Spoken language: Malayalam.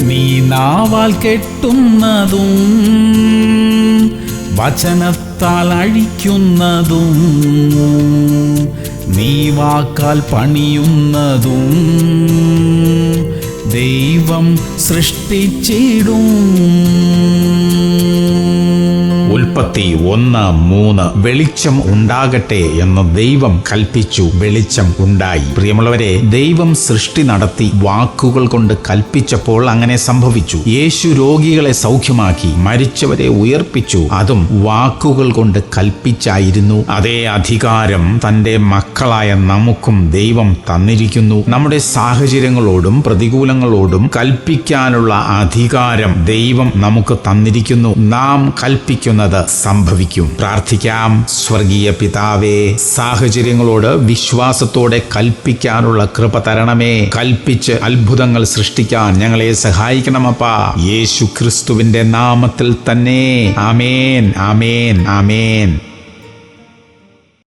നീ നാവാൽ കെട്ടുന്നതും വചനത്താൽ അഴിക്കുന്നതും നീ വാക്കാൽ പണിയുന്നതും ദൈവം സൃഷ്ടിച്ചിടും. ഉൽപ്പത്തി 1:3 വെളിച്ചം ഉണ്ടാകട്ടെ എന്ന് ദൈവം കൽപ്പിച്ചു, വെളിച്ചം ഉണ്ടായി. പ്രിയമുള്ളവരെ, ദൈവം സൃഷ്ടി നടത്തി വാക്കുകൾ കൊണ്ട് കൽപ്പിച്ചപ്പോൾ അങ്ങനെ സംഭവിച്ചു. യേശു രോഗികളെ സൗഖ്യമാക്കി, മരിച്ചവരെ ഉയർപ്പിച്ചു, അതും വാക്കുകൾ കൊണ്ട് കൽപ്പിച്ചായിരുന്നു. അതേ അധികാരം തന്റെ മക്കളായ നമുക്കും ദൈവം തന്നിരിക്കുന്നു. നമ്മുടെ സാഹചര്യങ്ങളോടും പ്രതികൂലങ്ങളോടും കൽപ്പിക്കാനുള്ള അധികാരം ദൈവം നമുക്ക് തന്നിരിക്കുന്നു. നാം കൽപ്പിക്കുന്നത് സംഭവിക്കും. പ്രാർത്ഥിക്കാം. സ്വർഗീയ പിതാവേ, സാഹചര്യങ്ങളോട് വിശ്വാസത്തോടെ കൽപ്പിക്കാനുള്ള കൃപ തരണമേ. കൽപ്പിച്ച് അത്ഭുതങ്ങൾ സൃഷ്ടിക്കാൻ ഞങ്ങളെ സഹായിക്കണമപ്പാ. യേശു ക്രിസ്തുവിന്റെ നാമത്തിൽ തന്നെ. ആമേൻ, ആമേൻ, ആമേൻ.